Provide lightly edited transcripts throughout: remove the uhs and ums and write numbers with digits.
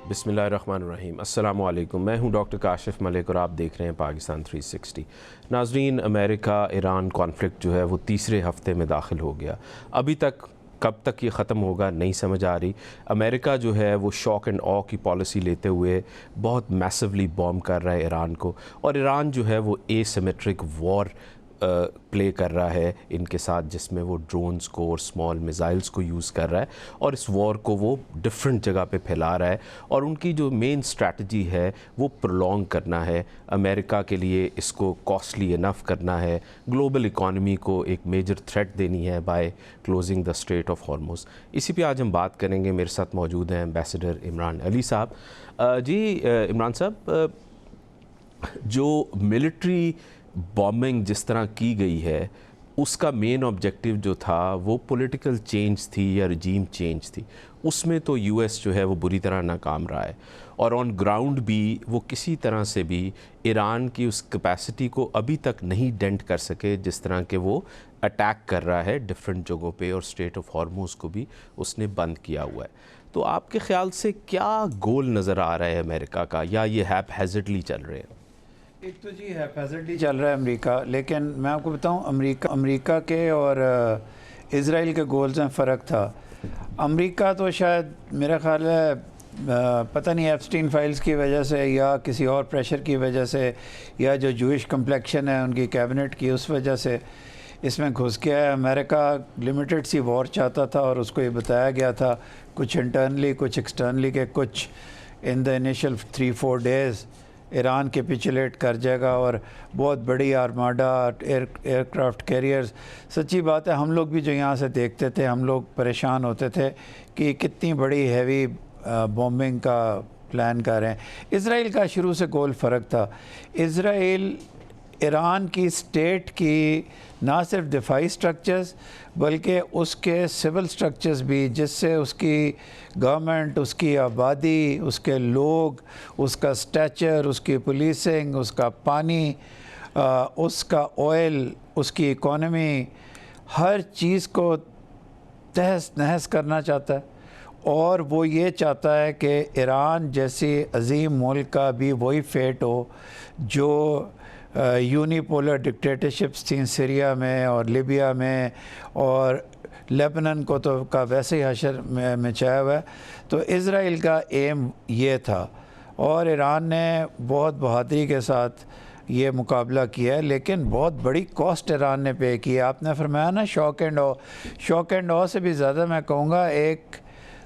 बिस्मिल्लाहिर्रहमानिर्रहीम। अस्सलामु अलैकुम। मैं हूं डॉक्टर काशिफ मलिक और आप देख रहे हैं पाकिस्तान 360। नाजरीन, अमेरिका ईरान कॉन्फ्लिक्ट जो है वो तीसरे हफ्ते में दाखिल हो गया। अभी तक कब तक ये ख़त्म होगा नहीं समझ आ रही। अमेरिका जो है वो शॉक एंड ऑ की पॉलिसी लेते हुए बहुत मैसिवली बॉम्ब कर रहा है ईरान को, और ईरान जो है वो एसिमेट्रिक वॉर प्ले कर रहा है इनके साथ, जिसमें वो ड्रोन्स को और स्मॉल मिसाइल्स को यूज़ कर रहा है और इस वॉर को वो डिफरेंट जगह पे फैला रहा है। और उनकी जो मेन स्ट्रैटेजी है वो प्रोलॉन्ग करना है, अमेरिका के लिए इसको कॉस्टली इनफ करना है, ग्लोबल इकॉनमी को एक मेजर थ्रेट देनी है by closing the straight of Hormuz. इसी पे आज हम बात करेंगे। मेरे साथ मौजूद हैं एम्बेसडर इमरान अली साहब। जी इमरान साहब, जो मिलिट्री बॉम्बिंग जिस तरह की गई है उसका मेन ऑब्जेक्टिव जो था वो पॉलिटिकल चेंज थी या रजीम चेंज थी, उसमें तो यूएस जो है वो बुरी तरह नाकाम रहा है, और ऑन ग्राउंड भी वो किसी तरह से भी ईरान की उस कैपेसिटी को अभी तक नहीं डेंट कर सके जिस तरह के वो अटैक कर रहा है डिफरेंट जगहों पे, और स्ट्रेट ऑफ हॉर्मुज़ को भी उसने बंद किया हुआ है। तो आपके ख़्याल से क्या गोल नज़र आ रहा है अमेरिका का, या ये हैज़र्डली चल रहे हैं? एक तो जी हैफाजतली चल रहा है अमेरिका, लेकिन मैं आपको बताऊं अमेरिका के और इज़राइल के गोल्स में फ़र्क था। अमेरिका तो शायद मेरा ख़्याल है पता नहीं एप्स्टीन फाइल्स की वजह से या किसी और प्रेशर की वजह से या जो जूइश कम्प्लेक्शन है उनकी कैबिनेट की उस वजह से इसमें घुस गया है। अमेरिका लिमिटेड सी वॉर चाहता था और उसको ये बताया गया था कुछ इंटरनली कुछ एक्सटर्नली के कुछ in the initial 3-4 days Iran capitulate कर जाएगा और बहुत बड़ी आर्माडा एयरक्राफ्ट कैरियर्स। सच्ची बात है, हम लोग भी जो यहाँ से देखते थे हम लोग परेशान होते थे कि कितनी बड़ी हैवी बॉम्बिंग का प्लान कर रहे हैं। इज़राइल का शुरू से गोल फ़र्क था। इज़राइल ईरान की स्टेट की ना सिर्फ दिफाई स्ट्रक्चर्स बल्कि उसके सिविल स्ट्रक्चर्स भी, जिससे उसकी गवर्नमेंट, उसकी आबादी, उसके लोग, उसका स्टैचर, उसकी पुलिसिंग, उसका पानी, उसका ऑयल, उसकी इकॉनमी, हर चीज़ को तहस नहस करना चाहता है। और वो ये चाहता है कि ईरान जैसी अजीम मुल्क का भी वही फेट हो जो यूनिपोलर डिक्टेटरशिप्स थी सीरिया में और लिबिया में, और लेबनान को तो का वैसे ही हशर में मचाया हुआ है। तो इज़राइल का एम ये था और ईरान ने बहुत बहादुरी के साथ ये मुकाबला किया है, लेकिन बहुत बड़ी कॉस्ट ईरान ने पे की है। आपने फरमाया ना शॉक एंड ऑ से भी ज़्यादा मैं कहूँगा एक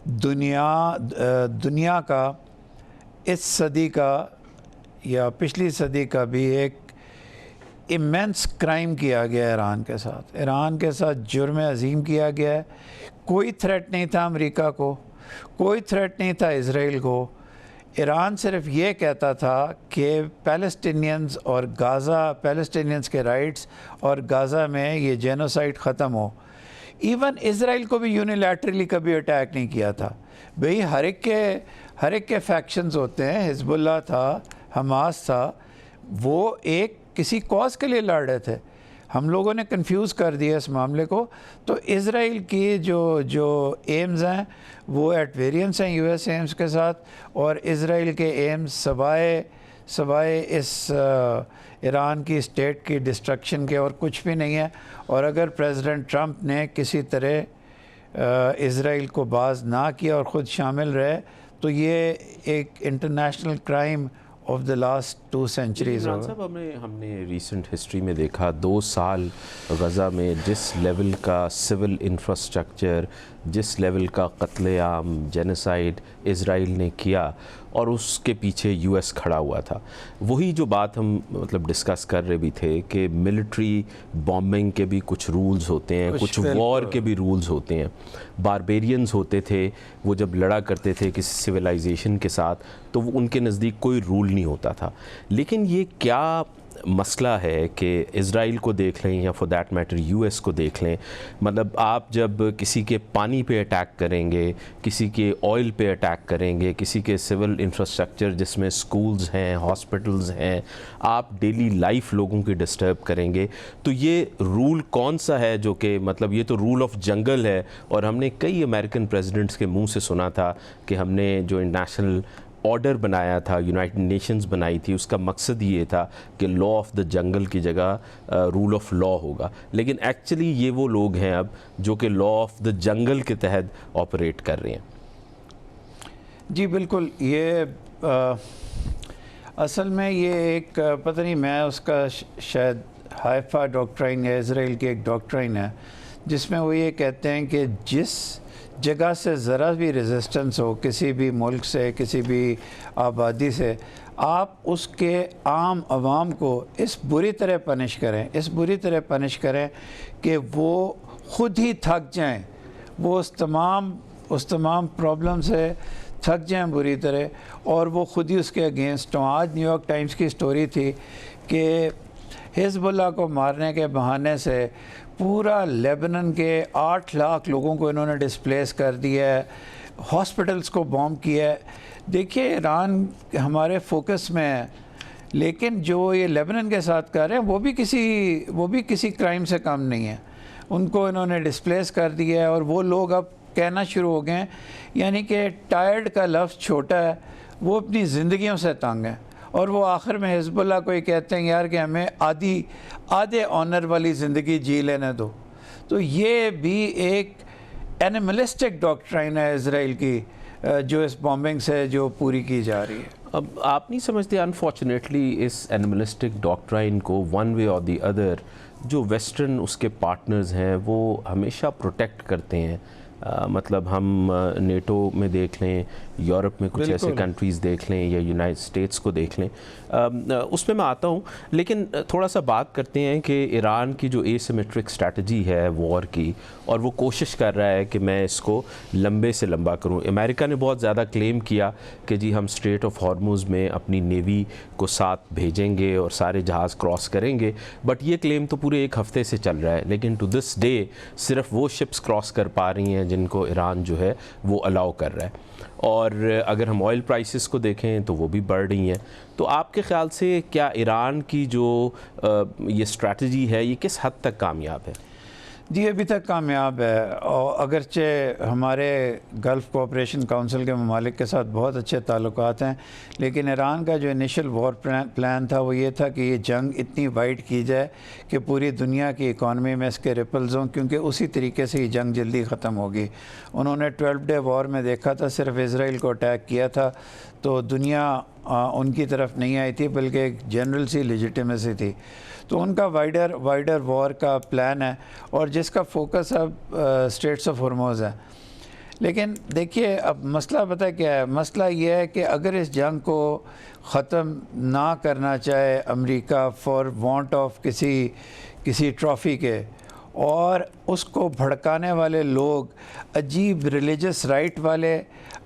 दुनिया का इस सदी का या पिछली सदी का भी एक इमेंस क्राइम किया गया ईरान के साथ जुर्म अजीम किया गया है। कोई थ्रेट नहीं था अमेरिका को, कोई थ्रेट नहीं था इज़राइल को। ईरान सिर्फ ये कहता था कि पैलेस्टीनियंस और गाज़ा, पैलेस्टीनियंस के राइट्स और गाज़ा में ये जेनोसाइड ख़त्म हो। इवन इज़राइल को भी यूनिलैटरली कभी अटैक नहीं किया था। भाई हर एक के फैक्शंस होते हैं, हिजबुल्लाह था, हमास था, वो एक किसी कॉज के लिए लड़ रहे थे। हम लोगों ने कंफ्यूज कर दिया इस मामले को। तो इज़राइल की जो एम्स हैं वो एट वेरिएंस हैं यूएस एम्स के साथ, और इज़राइल के एम्स सवाए इस ईरान की स्टेट की डिस्ट्रक्शन के और कुछ भी नहीं है। और अगर प्रेसिडेंट ट्रंप ने किसी तरह इज़राइल को बाज ना किया और ख़ुद शामिल रहे तो ये एक international crime of the last 2 centuries होगा। हमने रिसेंट हिस्ट्री में देखा 2 साल गज़ा में जिस लेवल का सिविल इंफ्रास्ट्रक्चर, जिस लेवल का कत्लेआम, जेनोसाइड इज़राइल ने किया, और उसके पीछे यूएस खड़ा हुआ था। वही जो बात हम मतलब डिस्कस कर रहे भी थे कि मिलिट्री बॉम्बिंग के भी कुछ रूल्स होते हैं, कुछ वॉर के भी रूल्स होते हैं। बारबेरियंस होते थे, वो जब लड़ा करते थे किसी सिविलाइजेशन के साथ तो वो उनके नज़दीक कोई रूल नहीं होता था। लेकिन ये क्या मसला है कि इज़राइल को देख लें या फॉर दैट मैटर यूएस को देख लें, मतलब आप जब किसी के पानी पे अटैक करेंगे, किसी के ऑयल पे अटैक करेंगे, किसी के सिविल इंफ्रास्ट्रक्चर जिसमें स्कूल्स हैं, हॉस्पिटल्स हैं, आप डेली लाइफ लोगों की डिस्टर्ब करेंगे, तो ये रूल कौन सा है जो कि मतलब ये तो रूल ऑफ जंगल है। और हमने कई अमेरिकन प्रेसिडेंट्स के मुंह से सुना था कि हमने जो इंटरनेशनल ऑर्डर बनाया था, यूनाइटेड नेशंस बनाई थी, उसका मकसद ये था कि लॉ ऑफ द जंगल की जगह रूल ऑफ लॉ होगा। लेकिन एक्चुअली ये वो लोग हैं अब जो कि लॉ ऑफ द जंगल के तहत ऑपरेट कर रहे हैं। जी बिल्कुल, ये असल में ये एक पता नहीं, मैं उसका शायद हाइफा डॉक्ट्राइन या इसराइल की एक डॉक्ट्राइन है जिसमें वो ये कहते हैं कि जिस जगह से ज़रा भी रेजिस्टेंस हो किसी भी मुल्क से, किसी भी आबादी से, आप उसके आम आवाम को इस बुरी तरह पनिश करें, इस बुरी तरह पनिश करें कि वो ख़ुद ही थक जाएं, वो उस तमाम प्रॉब्लम से थक जाएं बुरी तरह, और वो ख़ुद ही उसके अगेंस्ट हों। आज न्यूयॉर्क टाइम्स की स्टोरी थी कि हिज़्बुल्लाह को मारने के बहाने से पूरा लेबनान के 8 लाख लोगों को इन्होंने डिस्प्लेस कर दिया है, हॉस्पिटल्स को बॉम्ब किया है। देखिए, ईरान हमारे फोकस में है, लेकिन जो ये लेबनान के साथ कर रहे हैं वो भी किसी क्राइम से कम नहीं है। उनको इन्होंने डिस्प्लेस कर दिया है और वो लोग अब कहना शुरू हो गए हैं, यानी कि टायर्ड का लफ्ज़ छोटा है, वो अपनी ज़िंदगियों से तंग है, और वो आखिर में हिज़्बुल्लाह को ही कहते हैं यार कि हमें आधे ऑनर वाली ज़िंदगी जी लेने दो। तो ये भी एक एनिमलिस्टिक डॉक्ट्राइन है इसराइल की, जो इस बॉम्बिंग से जो पूरी की जा रही है। अब आप नहीं समझते अनफॉर्चुनेटली इस एनिमलिस्टिक डॉक्ट्राइन को वन वे और दी अदर जो वेस्टर्न उसके पार्टनर्स हैं वो हमेशा प्रोटेक्ट करते हैं? मतलब हम नेटो में देख लें, यूरोप में कुछ ऐसे कंट्रीज़ देख लें, या यूनाइटेड स्टेट्स को देख लें, उसमें मैं आता हूँ। लेकिन थोड़ा सा बात करते हैं कि ईरान की जो एसिमेट्रिक स्ट्रैटेजी है वॉर की, और वो कोशिश कर रहा है कि मैं इसको लंबे से लंबा करूँ। अमेरिका ने बहुत ज़्यादा क्लेम किया कि जी हम स्ट्रेट ऑफ हॉर्मुज़ में अपनी नेवी को साथ भेजेंगे और सारे जहाज़ क्रॉस करेंगे, बट ये क्लेम तो पूरे एक हफ़्ते से चल रहा है। लेकिन टू दिस डे सिर्फ वो शिप्स क्रॉस कर पा रही हैं जिनको ईरान जो है वो अलाउ कर रहा है। और अगर हम ऑयल प्राइसेस को देखें तो वो भी बढ़ रही हैं। तो आपके ख़्याल से क्या ईरान की जो ये स्ट्रैटेजी है ये किस हद तक कामयाब है? जी, अभी तक कामयाब है, और अगरचे हमारे गल्फ़ कोऑपरेशन काउंसिल के ममालिक के साथ बहुत अच्छे ताल्लुकात हैं, लेकिन ईरान का जो इनिशियल वॉर प्लान था वो ये था कि ये जंग इतनी वाइड की जाए कि पूरी दुनिया की इकॉनमी में इसके रिपल्स हों, क्योंकि उसी तरीके से ये जंग जल्दी ख़त्म होगी। उन्होंने 12 डे वॉर में देखा था, सिर्फ इसराइल को अटैक किया था तो दुनिया उनकी तरफ नहीं आई थी, बल्कि एक जनरल सी लेजिटिमेसी थी। तो उनका वाइडर वॉर का प्लान है, और जिसका फोकस अब स्ट्रेट्स ऑफ हॉर्मुज़ है। लेकिन देखिए, अब मसला पता है क्या है? मसला ये है कि अगर इस जंग को ख़त्म ना करना चाहे अमेरिका फॉर वांट ऑफ किसी ट्रॉफ़ी के, और उसको भड़काने वाले लोग अजीब रिलीजियस राइट वाले,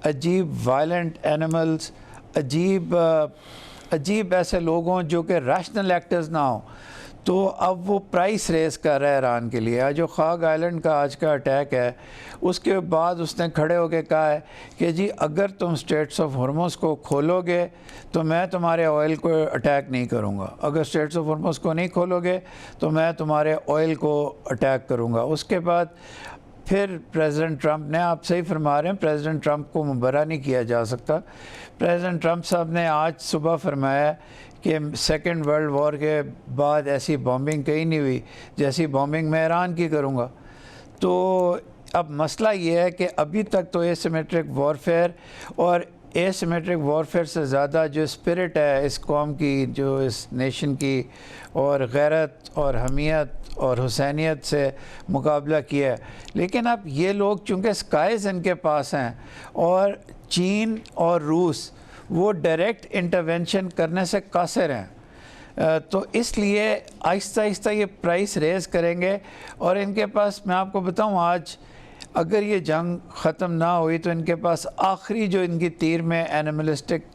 अजीब वायलेंट एनिमल्स, अजीब ऐसे लोग हों जो कि रैशनल एक्टर्स ना हो, तो अब वो प्राइस रेस कर रहा है ईरान के लिए। जो खाग आइलैंड का आज का अटैक है, उसके बाद उसने खड़े होकर कहा है कि जी अगर तुम स्ट्रेट्स ऑफ हॉर्मुज़ को खोलोगे तो मैं तुम्हारे ऑयल को अटैक नहीं करूँगा, अगर स्ट्रेट्स ऑफ हॉर्मुज़ को नहीं खोलोगे तो मैं तुम्हारे ऑयल को अटैक करूँगा। उसके बाद फिर प्रेसिडेंट ट्रंप ने, आप सही फरमा रहे हैं, प्रेसिडेंट ट्रंप को मुबर्रा नहीं किया जा सकता। प्रेसिडेंट ट्रंप साहब ने आज सुबह फरमाया कि सेकेंड वर्ल्ड वॉर के बाद ऐसी बॉम्बिंग कहीं नहीं हुई जैसी बॉम्बिंग मैं ईरान की करूँगा। तो अब मसला ये है कि अभी तक तो एसिमेट्रिक वॉरफेयर, और एसिमेट्रिक वॉरफेयर से ज़्यादा जो स्पिरिट है इस कौम की, जो इस नेशन की, और गैरत और हमीयत और हुसैनियत से मुकाबला किया है। लेकिन अब ये लोग चूँकि स्काइज़ इनके पास हैं, और चीन और रूस वो डायरेक्ट इंटरवेंशन करने से कासिर हैं, तो इसलिए आहिस्ता आहिस्ता ये प्राइस रेज़ करेंगे। और इनके पास, मैं आपको बताऊं, आज अगर ये जंग ख़त्म ना हुई तो इनके पास आखिरी जो इनकी तीर में एनिमलिस्टिक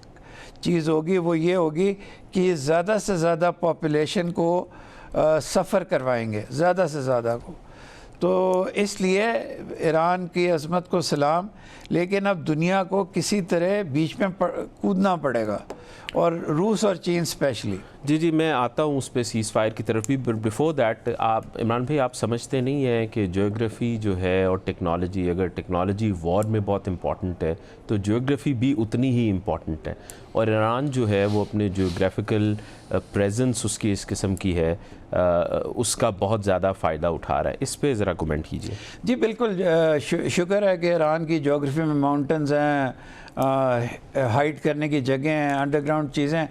चीज़ होगी वो ये होगी कि ज़्यादा से ज़्यादा पॉपुलेशन को सफ़र करवाएंगे, ज़्यादा से ज़्यादा को। तो इसलिए ईरान की अज़मत को सलाम, लेकिन अब दुनिया को किसी तरह बीच में कूदना पड़ेगा, और रूस और चीन स्पेशली। जी, मैं आता हूँ उस पर सीज़ फायर की तरफ भी, बट बिफोर दैट आप इमरान भाई आप समझते नहीं हैं कि ज्योग्राफी जो है और टेक्नोलॉजी, अगर टेक्नोलॉजी वॉर में बहुत इंपॉर्टेंट है तो ज्योग्राफी भी उतनी ही इम्पॉर्टेंट है, और ईरान जो है वो अपने ज्योग्राफिकल प्रेजेंस उसकी इस किस्म की है, उसका बहुत ज़्यादा फ़ायदा उठा रहा है। इस पे ज़रा कमेंट कीजिए। जी बिल्कुल, शुक्र है कि ईरान की ज्योग्राफी में माउंटेंस हैं, हाइड करने की जगह हैं, अंडरग्राउंड चीज़ें,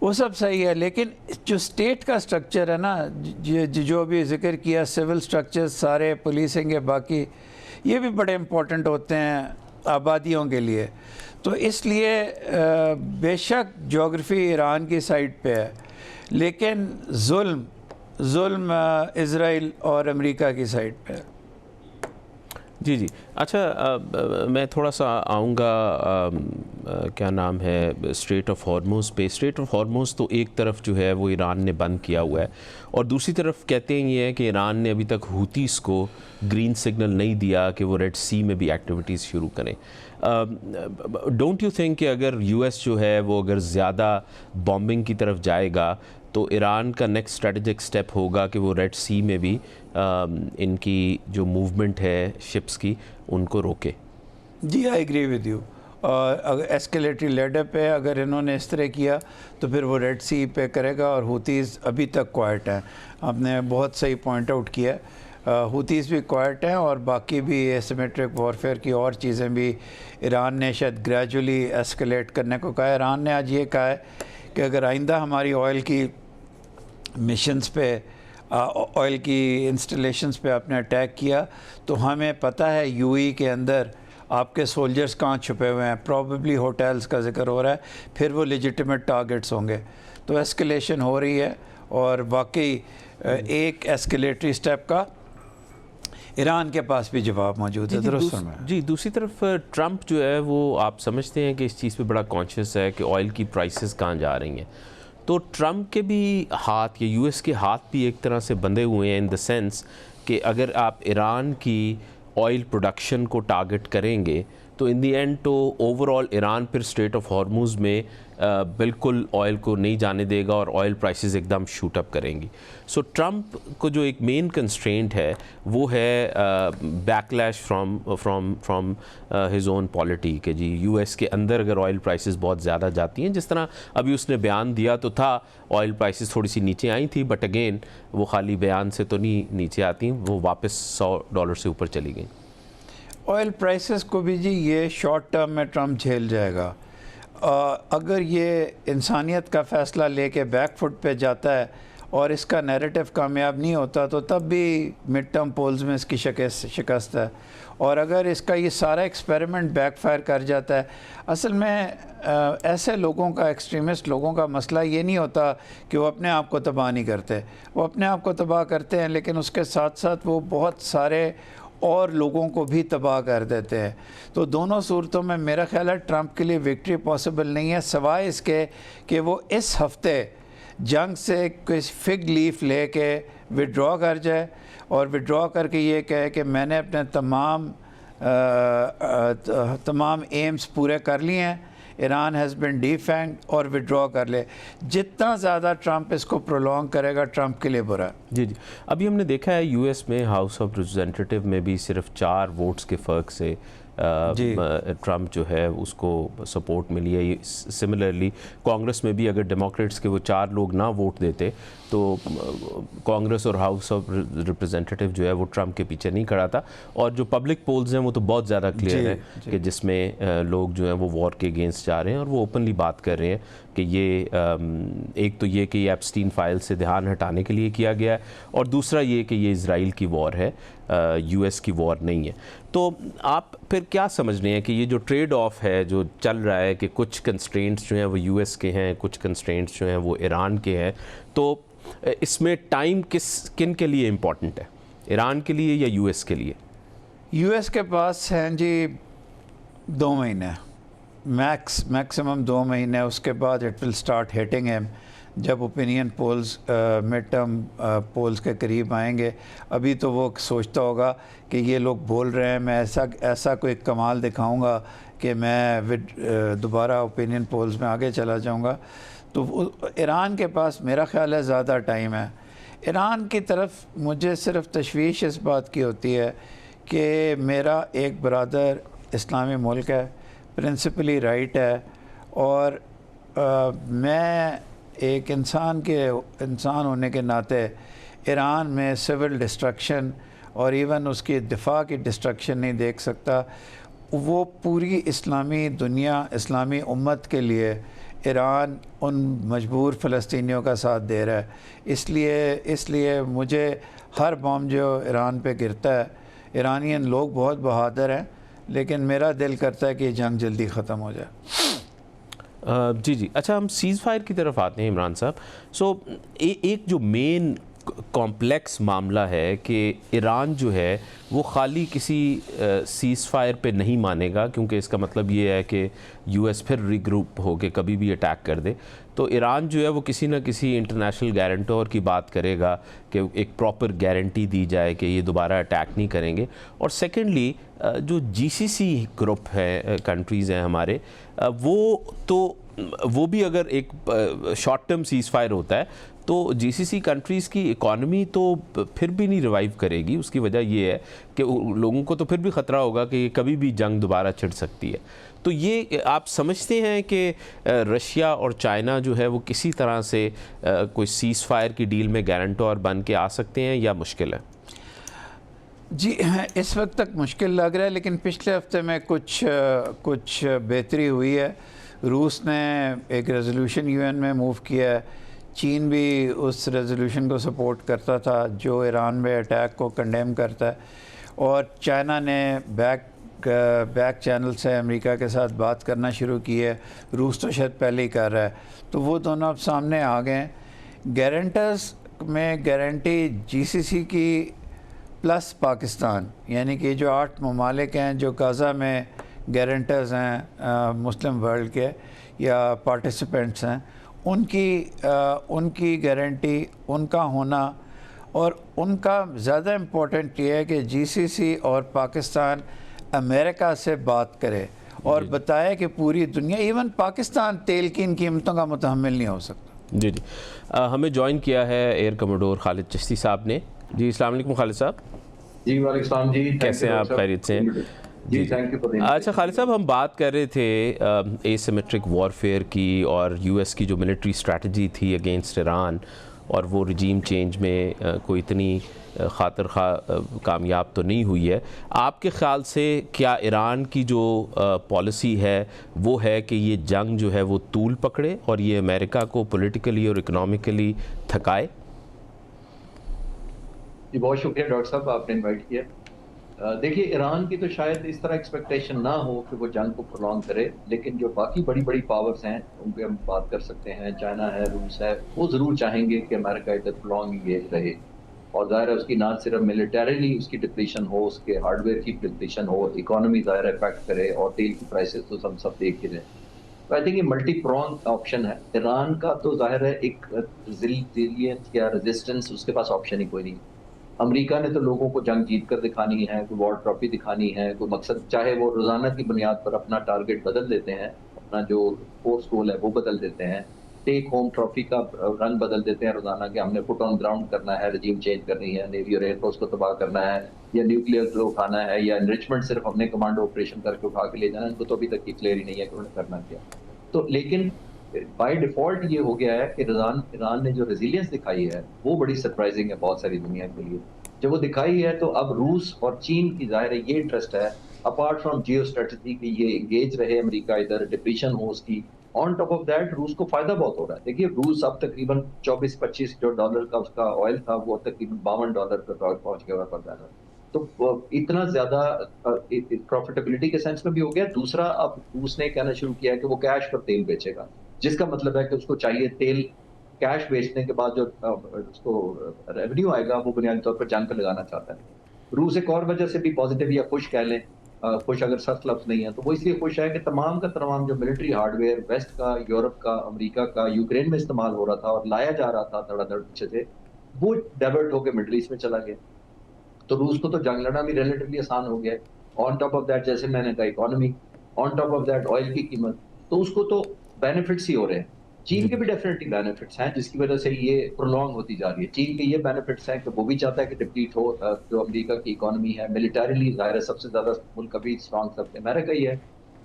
वो सब सही है। लेकिन जो स्टेट का स्ट्रक्चर है ना, जो भी जिक्र किया, सिविल स्ट्रक्चर्स सारे, पुलिसिंग है, बाकी ये भी बड़े इम्पोर्टेंट होते हैं आबादियों के लिए। तो इसलिए बेशक ज्योग्राफी ईरान की साइड पे है, लेकिन जुल्म इज़राइल और अमेरिका की साइड पे है। जी। अच्छा, मैं थोड़ा सा आऊँगा क्या नाम है, स्ट्रेट ऑफ हॉर्मुज़ पे। स्ट्रेट ऑफ हॉर्मुज़ तो एक तरफ जो है वो ईरान ने बंद किया हुआ है, और दूसरी तरफ कहते हैं ये है कि ईरान ने अभी तक हूतीस को ग्रीन सिग्नल नहीं दिया कि वो रेड सी में भी एक्टिविटीज़ शुरू करें। डोंट यू थिंक कि अगर यूएस जो है वो अगर ज़्यादा बॉम्बिंग की तरफ जाएगा तो ईरान का नेक्स्ट स्ट्रेटजिक स्टेप होगा कि वो रेड सी में भी इनकी जो मूवमेंट है शिप्स की उनको रोके? जी, आई एग्री विद यू। और अगर एस्केलेटरी लेडर पे अगर इन्होंने इस तरह किया तो फिर वो रेड सी पे करेगा, और हूतीज़ अभी तक क्वाइट हैं। आपने बहुत सही पॉइंट आउट किया, हूतीज़ भी क्वाइट हैं, और बाकी भी एसिमेट्रिक वॉरफेयर की और चीज़ें भी ईरान ने शायद ग्रेजुअली एस्केलेट करने को कहा है। ईरान ने आज ये कहा है कि अगर आइंदा हमारी ऑयल की मिशंस पे, ऑयल की इंस्टॉलेशंस पे आपने अटैक किया तो हमें पता है यूएई के अंदर आपके सोल्जर्स कहाँ छुपे हुए हैं, प्रॉबेबली होटल्स का जिक्र हो रहा है, फिर वो लेजिटिमेट टारगेट्स होंगे। तो एस्केलेशन हो रही है, और वाकई एक एस्केलेटरी स्टेप का ईरान के पास भी जवाब मौजूद है। दुरुस्त में जी, दूसरी तरफ ट्रंप जो है वो, आप समझते हैं कि इस चीज़ पे बड़ा कॉन्शियस है कि ऑयल की प्राइसेस कहाँ जा रही हैं, तो ट्रंप के भी हाथ या यूएस के हाथ भी एक तरह से बंधे हुए हैं, इन द सेंस कि अगर आप ईरान की ऑयल प्रोडक्शन को टारगेट करेंगे तो इन दी एंड तो ओवरऑल ईरान फिर स्ट्रेट ऑफ हॉर्मुज़ में बिल्कुल ऑयल को नहीं जाने देगा और ऑयल प्राइसेस एकदम शूट अप करेंगी। सो ट्रंप को जो एक मेन कंस्ट्रेंट है वो है backlash from his own polity के जी, यूएस के अंदर अगर ऑयल प्राइसेस बहुत ज़्यादा जाती हैं, जिस तरह अभी उसने बयान दिया तो था ऑयल प्राइसेस थोड़ी सी नीचे आई थी, बट अगेन वो खाली बयान से तो नहीं नीचे आती, वो वापस $100 से ऊपर चली गई। ऑयल प्राइसेस को भी जी ये शॉर्ट टर्म में ट्रंप झेल जाएगा। अगर ये इंसानियत का फ़ैसला लेके बैक फुट पे जाता है और इसका नैरेटिव कामयाब नहीं होता तो तब भी मिड टर्म पोल्स में इसकी शिकस्त है। और अगर इसका ये सारा एक्सपेरिमेंट बैकफायर कर जाता है, असल में ऐसे लोगों का, एक्सट्रीमिस्ट लोगों का मसला ये नहीं होता कि वो अपने आप को तबाह नहीं करते, वो अपने आप को तबाह करते हैं, लेकिन उसके साथ साथ वो बहुत सारे और लोगों को भी तबाह कर देते हैं। तो दोनों सूरतों में मेरा ख्याल है ट्रंप के लिए विक्ट्री पॉसिबल नहीं है, सिवाय इसके कि वो इस हफ्ते जंग से कोई फिग लीफ लेके विड्रॉ कर जाए, और विड्रॉ करके ये कहे कि मैंने अपने तमाम एम्स पूरे कर लिए हैं, ईरान हैज़ बिन डिफैंग्ड, और विड्रॉ कर ले। जितना ज़्यादा ट्रंप इसको प्रोलॉन्ग करेगा ट्रंप के लिए बुरा। जी, अभी हमने देखा है यूएस में हाउस ऑफ रिप्रेजेंटेटिव में भी सिर्फ 4 वोट्स के फ़र्क से ट्रंप जो है उसको सपोर्ट मिली है। सिमिलरली कांग्रेस में भी अगर डेमोक्रेट्स के वो 4 लोग ना वोट देते तो कांग्रेस और हाउस ऑफ रिप्रेजेंटेटिव जो है वो ट्रंप के पीछे नहीं खड़ा था। और जो पब्लिक पोल्स हैं वो तो बहुत ज़्यादा क्लियर है कि जिसमें लोग जो हैं वो वॉर के अगेंस्ट जा रहे हैं, और वो ओपनली बात कर रहे हैं कि ये एक तो ये कि ये एप्स्टीन फाइल से ध्यान हटाने के लिए किया गया है, और दूसरा ये कि ये इज़राइल की वॉर है, यूएस की वॉर नहीं है। तो आप फिर क्या समझ रहे हैं कि ये जो ट्रेड ऑफ है जो चल रहा है कि कुछ कंस्ट्रेंट्स जो हैं वो यूएस के हैं, कुछ कंस्ट्रेंट्स जो हैं वो ईरान के हैं, तो इसमें टाइम किन के लिए इम्पोर्टेंट है, ईरान के लिए या यूएस के लिए? यूएस के पास हैं जी 2 महीने मैक्सिमम 2 महीने, उसके बाद it will start hitting him. जब opinion polls mid term polls के करीब आएंगे, अभी तो वो सोचता होगा कि ये लोग बोल रहे हैं, मैं ऐसा कोई कमाल दिखाऊंगा कि मैं दोबारा ओपिनियन पोल्स में आगे चला जाऊंगा। तो ईरान के पास मेरा ख्याल है ज़्यादा टाइम है। ईरान की तरफ मुझे सिर्फ तशवीश इस बात की होती है कि मेरा एक बरादर इस्लामी मुल्क है, प्रिंसिपली राइट है, और मैं एक इंसान होने के नाते ईरान में सिविल डिस्ट्रक्शन और इवन उसकी दिफा की डिस्ट्रक्शन नहीं देख सकता। वो पूरी इस्लामी दुनिया, इस्लामी उम्मत के लिए ईरान उन मजबूर फ़लस्तीनियों का साथ दे रहा है। इसलिए मुझे हर बम जो ईरान पे गिरता है, ईरानियन लोग बहुत बहादुर हैं, लेकिन मेरा दिल करता है कि ये जंग जल्दी ख़त्म हो जाए। जी जी, अच्छा, हम सीज़ फायर की तरफ आते हैं इमरान साहब। एक जो मेन कॉम्प्लेक्स मामला है कि ईरान जो है वो खाली किसी सीज़ फायर पे नहीं मानेगा, क्योंकि इसका मतलब ये है कि यूएस फिर रिग्रुप होके कभी भी अटैक कर दे। तो ईरान जो है वो किसी न किसी इंटरनेशनल गारंटर की बात करेगा कि एक प्रॉपर गारंटी दी जाए कि ये दोबारा अटैक नहीं करेंगे। और सेकेंडली जो जीसीसी ग्रुप है, कंट्रीज़ हैं हमारे, वो भी अगर एक शॉर्ट टर्म सीज़ फायर होता है तो जीसीसी कंट्रीज़ की इकॉनमी तो फिर भी नहीं रिवाइव करेगी। उसकी वजह ये है कि लोगों को तो फिर भी ख़तरा होगा कि कभी भी जंग दोबारा छिड़ सकती है। तो ये आप समझते हैं कि रशिया और चाइना जो है वो किसी तरह से कोई सीज़ फायर की डील में गारंटर बन के आ सकते हैं या मुश्किल है? जी, इस वक्त तक मुश्किल लग रहा है, लेकिन पिछले हफ्ते में कुछ बेहतरी हुई है। रूस ने एक रेजोल्यूशन यूएन में मूव किया है। चीन भी उस रेजोल्यूशन को सपोर्ट करता था जो ईरान में अटैक को कंडेम करता है, और चाइना ने बैक चैनल से अमेरिका के साथ बात करना शुरू की है। रूस तो शायद पहले ही कर रहा है। तो वो दोनों अब सामने आ गए हैं। गारंटर्स में गारंटी जीसीसी की प्लस पाकिस्तान, यानी कि जो 8 ममालिक हैं जो गाज़ा में गारंटर्स हैं, मुस्लिम वर्ल्ड के या पार्टिसिपेंट्स हैं, उनकी गारंटी, उनका होना, और उनका ज़्यादा इम्पोर्टेंट ये है कि जीसीसी और पाकिस्तान अमेरिका से बात करे और बताए कि पूरी दुनिया, इवन पाकिस्तान तेल की इन कीमतों का मुतहम्मिल नहीं हो सकता। जी जी, हमें ज्वाइन किया है एयर कमोडोर खालिद चिश्ती साहब ने। जी, अस्सलाम वालेकुम खालिद साहब। जी वालेकुम जी, कैसे हैं आप? खैरियत से? जी, थैंक यू फॉर। अच्छा खालिद साहब, हम बात कर रहे थे एसिमेट्रिक वॉरफेयर की और यूएस की जो मिलिट्री स्ट्रैटेजी थी अगेंस्ट ईरान, और वो रजीम चेंज में कोई इतनी खातिर खा कामयाब तो नहीं हुई है। आपके ख़्याल से क्या ईरान की जो पॉलिसी है वो है कि ये जंग जो है वो तूल पकड़े और ये अमेरिका को पॉलिटिकली और इकोनॉमिकली थकाए? जी, बहुत शुक्रिया डॉक्टर साहब, आपने इनवाइट किया। देखिए, ईरान की तो शायद इस तरह एक्सपेक्टेशन ना हो कि वो जंग को प्रोलॉन्ग करे, लेकिन जो बाकी बड़ी बड़ी पावर्स हैं उन पर हम बात कर सकते हैं। चाइना है, रूस है, वो ज़रूर चाहेंगे कि अमेरिका इधर प्रोलॉन्ग इंगेज रहे। और ज़ाहिर है उसकी ना सिर्फ मिलिटरीली उसकी डिप्लीशन हो, उसके हार्डवेयर की डिप्लीशन हो, इकोनॉमी ज़ाहिर इफेक्ट करे, और तेल की प्राइसेस तो हम सब देख ही रहे हैं। तो आई थिंक ये मल्टी प्रॉन्ग ऑप्शन है। ईरान का तो ज़ाहिर है एक रिजिलियंस या रेजिस्टेंस उसके पास ऑप्शन ही कोई नहीं। अमेरिका ने तो लोगों को जंग जीत कर दिखानी है, कोई वॉर ट्रॉफी दिखानी है, कोई मकसद, चाहे वो रोज़ाना की बुनियाद पर अपना टारगेट बदल देते हैं, अपना जो फोर्स गोल है वो बदल देते हैं, टेक होम ट्रॉफी का रन बदल देते हैं रोज़ाना कि हमने फुट ऑन ग्राउंड करना है, रजीम चेंज करनी है, नेवी और एयरफोर्स को तबाह करना है, या न्यूक्लियर को उठाना है, या एनरिचमेंट सिर्फ हमने कमांडो ऑपरेशन करके उठा के ले जाना है। इनको तो अभी तक की क्लियर ही नहीं है कि उन्होंने करना क्या। तो लेकिन बाय डिफ़ॉल्ट ये हो गया है कि ईरान ने जो रेजिलियंस दिखाई है वो बड़ी सरप्राइजिंग है बहुत सारी दुनिया के लिए। जब वो दिखाई है तो अब रूस और चीन की ज़ाहिर है ये इंटरेस्ट है, अपार्ट फ्रॉम जियो स्ट्रेटजी की, ये एंगेज रहे अमेरिका, इधर डिप्रेशन हो उसकी। ऑन टॉप ऑफ दैट रूस को फायदा बहुत हो रहा है। देखिए, रूस अब तकरीबन 24-25 जो डॉलर का उसका ऑयल था वो तकरीबन $52 पर पहुंच गया पर बैरल। तो इतना ज्यादा प्रॉफिटेबिलिटी के सेंस में भी हो गया। दूसरा, अब रूस ने कहना शुरू किया है कि वो कैश पर तेल बेचेगा, जिसका मतलब है कि उसको चाहिए तेल कैश बेचने के बाद जो उसको रेवेन्यू आएगा वो बुनियादी तौर पर जंग पे लगाना चाहता है। रूस एक और वजह से भी पॉजिटिव या खुश कह लें खुश अगर सख्त लफ्ज नहीं है तो वो इसलिए खुश है कि तमाम का तमाम जो मिलिट्री हार्डवेयर वेस्ट का, यूरोप का, अमेरिका का, यूक्रेन में इस्तेमाल हो रहा था और लाया जा रहा था धड़ाधड़ पीछे से, वो डाइवर्ट होकर मिडल ईस्ट में चला गया। तो रूस को तो जंग लड़ना भी रिलेटिवली आसान हो गया है। ऑन टॉप ऑफ दैट, जैसे मैंने कहा, economy, on top of that oil की कीमत, तो उसको तो बेनिफिट्स ही हो रहे हैं। चीन के भी डेफिनेटली बेनिफिट्स हैं, जिसकी वजह से ये प्रोलॉन्ग होती जा रही है। चीन के ये बेनिफिट्स हैं कि वो भी चाहता है कि डिप्लीट हो जो अमेरिका की इकोनॉमी है। मिलिटरीली जाहिर है सबसे ज्यादा मुल्क अभी स्ट्रॉन्ग सब अमेरिका ही है,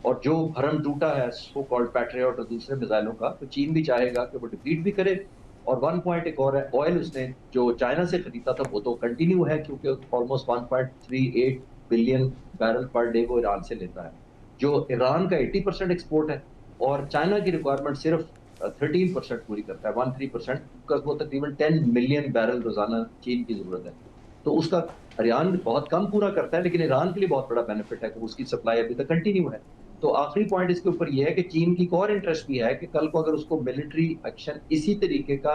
और जो भरम टूटा है सो कॉल्ड पैट्रियट और दूसरे मिसाइलों का, तो चीन भी चाहेगा कि वो डिप्लीट भी करे। और वन पॉइंट एक और है, ऑयल उसने जो चाइना से खरीदा था वो तो कंटिन्यू है, क्योंकि almost 1.38 billion barrel per day वो ईरान से लेता है, जो ईरान का 80% एक्सपोर्ट है, और चाइना की रिक्वायरमेंट सिर्फ 13% पूरी करता है, 13%, बिकॉज वो तकरीबन 10 मिलियन बैरल रोजाना चीन की जरूरत है। तो उसका ईरान बहुत कम पूरा करता है, लेकिन ईरान के लिए बहुत बड़ा बेनिफिट है कि उसकी सप्लाई अभी तक कंटिन्यू है। तो आखिरी पॉइंट इसके ऊपर यह है कि चीन की एक और इंटरेस्ट भी है कि कल को अगर उसको मिलिट्री एक्शन इसी तरीके का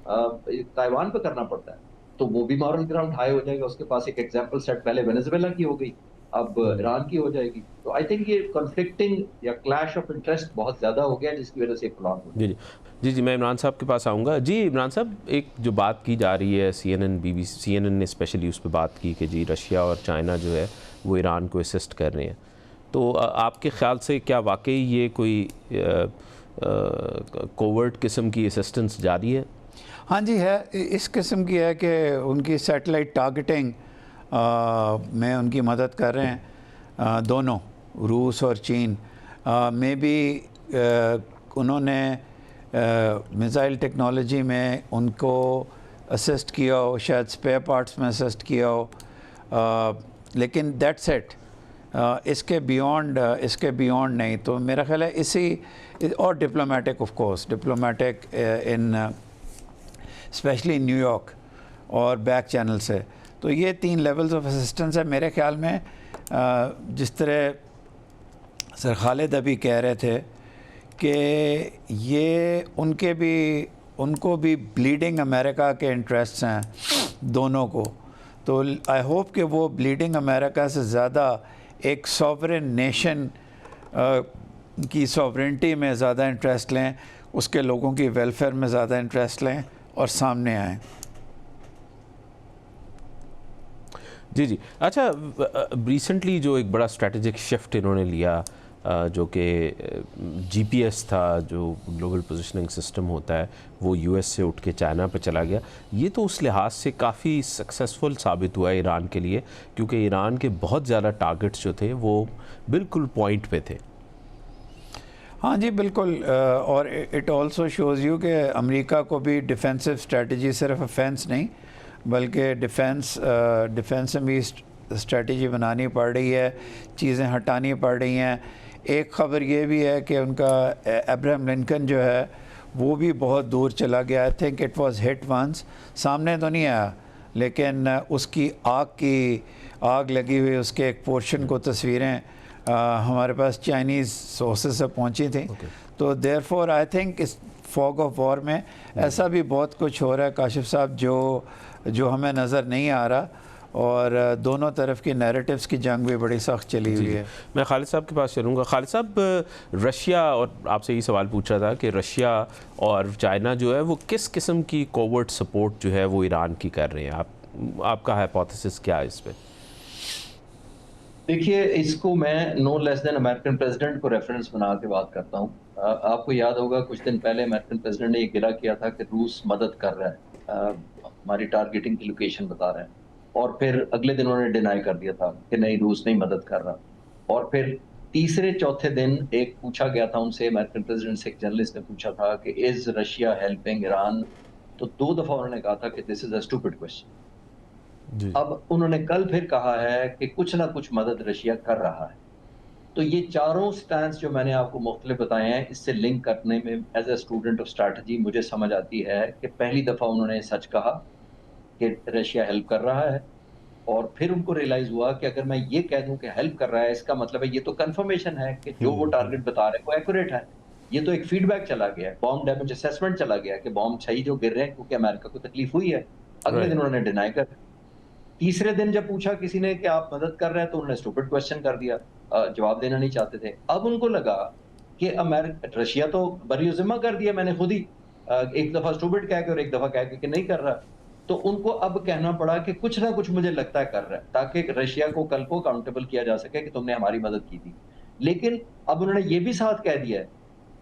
ताइवान पे करना पड़ता है तो वो भी मॉरल ग्राउंड हाई हो जाएगा। उसके पास एक एग्जांपल सेट पहले वेनेजुएला की हो गई, अब ईरान की हो जाएगी। तो आई थिंक ये कॉन्फ्लिक्टिंग या क्लैश ऑफ इंटरेस्ट बहुत ज्यादा हो गया, जिसकी वजह से प्लान हो जी जी जी मैं इमरान साहब के पास आऊँगा। जी इमरान साहब, एक जो बात की जा रही है, CNN ने स्पेशली उस पर बात की कि जी रशिया और चाइना जो है वो ईरान को असिस्ट कर रहे हैं, तो आपके ख्याल से क्या वाकई ये कोई कोवर्ट किस्म की असिस्टेंस जारी है? हाँ जी है, इस किस्म की है कि उनकी सैटेलाइट टारगेटिंग में उनकी मदद कर रहे हैं दोनों, रूस और चीन। में भी उन्होंने मिसाइल टेक्नोलॉजी में उनको असिस्ट किया हो, शायद स्पेयर पार्ट्स में असिस्ट किया हो, लेकिन दैट्स इट। इसके बियॉन्ड नहीं। तो मेरा ख्याल है इसी, और diplomatic of course, diplomatic in specially New York और बैक चैनल से। तो ये 3 लेवल्स ऑफ असिस्टेंस है मेरे ख्याल में। जिस तरह सर खालिद अभी कह रहे थे कि ये उनको भी ब्लीडिंग अमेरिका के इंटरेस्ट्स हैं दोनों को। तो आई होप कि वो ब्लीडिंग अमेरिका से ज़्यादा एक सॉवरेन नेशन की सॉवरेंटी में ज़्यादा इंटरेस्ट लें, उसके लोगों की वेलफेयर में ज़्यादा इंटरेस्ट लें और सामने आएँ। जी जी। अच्छा, रिसेंटली जो एक बड़ा स्ट्रेटेजिक शिफ्ट इन्होंने लिया, जो कि GPS था, जो ग्लोबल पोजीशनिंग सिस्टम होता है, वो US से उठ के चाइना पे चला गया। ये तो उस लिहाज से काफ़ी सक्सेसफुल साबित हुआ ईरान के लिए, क्योंकि ईरान के बहुत ज़्यादा टारगेट्स जो थे वो बिल्कुल पॉइंट पे थे। हाँ जी बिल्कुल। और इट ऑल्सो शोज़ यू कि अमेरिका को भी डिफेंसिव स्ट्रेटजी, सिर्फ ऑफेंस नहीं बल्कि डिफेंस में भी स्ट्रेटजी बनानी पड़ रही है, चीज़ें हटानी पड़ रही हैं। एक ख़बर ये भी है कि उनका अब्राहम लिंकन जो है वो भी बहुत दूर चला गया। I think it was hit once, सामने तो नहीं आया, लेकिन उसकी आग लगी हुई उसके एक पोर्शन को तस्वीरें हमारे पास चाइनीज़ सोर्सेज से पहुंची थी। तो देयरफॉर आई थिंक इस फॉग ऑफ वॉर में ऐसा भी बहुत कुछ हो रहा है काशिफ साहब जो हमें नज़र नहीं आ रहा, और दोनों तरफ की नैरेटिव्स की जंग भी बड़ी सख्त चली हुई है। मैं खालिद साहब के पास चलूँगा। खालिद साहब, रशिया, और आपसे ये सवाल पूछ रहा था कि रशिया और चाइना जो है वो किस किस्म की कोवर्ट सपोर्ट जो है वो ईरान की कर रहे हैं? आपका हाइपोथेसिस क्या है इस पर? देखिए, इसको मैं no less than American president को रेफरेंस बना के बात करता हूँ। आपको याद होगा कुछ दिन पहले अमेरिकन प्रेसिडेंट ने ये गिला किया था कि रूस मदद कर रहा है, हमारी टारगेटिंग की लोकेशन बता रहे हैं, और फिर अगले दिन उन्होंने डिनाई कर दिया था कि नहीं, रूस नहीं मदद कर रहा। और फिर तीसरे चौथे दिन एक पूछा गया था उनसे, अमेरिकन प्रेसिडेंट से एक जर्नलिस्ट ने पूछा था कि इज रशिया हेल्पिंग ईरान, तो 2 दफा उन्होंने कहा था कि this is a stupid question. अब उन्होंने कल फिर कहा है कि कुछ ना कुछ मदद रशिया कर रहा है। तो ये चारों स्टैंड जो मैंने आपको मुख्तलिफ बताए हैं, इससे लिंक करने में as a student of strategy मुझे समझ आती है कि पहली दफा उन्होंने सच कहा कि रशिया हेल्प कर रहा है, और फिर उनको रियलाइज हुआ कि अगर मैं ये कह दूं कि हेल्प कर रहा है, इसका मतलब है ये तो कंफर्मेशन है कि जो वो टारगेट बता रहे हैं वो एक्यूरेट है। ये तो एक फीडबैक चला गया है, बॉम्ब डैमेज असेसमेंट चला गया कि बॉम्ब सही जो गिर रहे हैं क्योंकि अमेरिका को तकलीफ हुई है। अगले दिन उन्होंने डिनाई कर तीसरे दिन जब पूछा किसी ने कि आप मदद कर रहे हैं तो उन्होंने स्टूपिड क्वेश्चन कर दिया, जवाब देना नहीं चाहते थे। अब उनको लगा कि रशिया तो बरी-उज़िम्मा कर दिया मैंने खुद ही, एक दफा स्टूपिड कह के और एक दफा कह के कि नहीं कर रहा। तो उनको अब कहना पड़ा कि कुछ ना कुछ मुझे लगता है कर रहा है, ताकि रशिया को कल को अकाउंटेबल किया जा सके कि तुमने हमारी मदद की थी। लेकिन अब उन्होंने ये भी साथ कह दिया है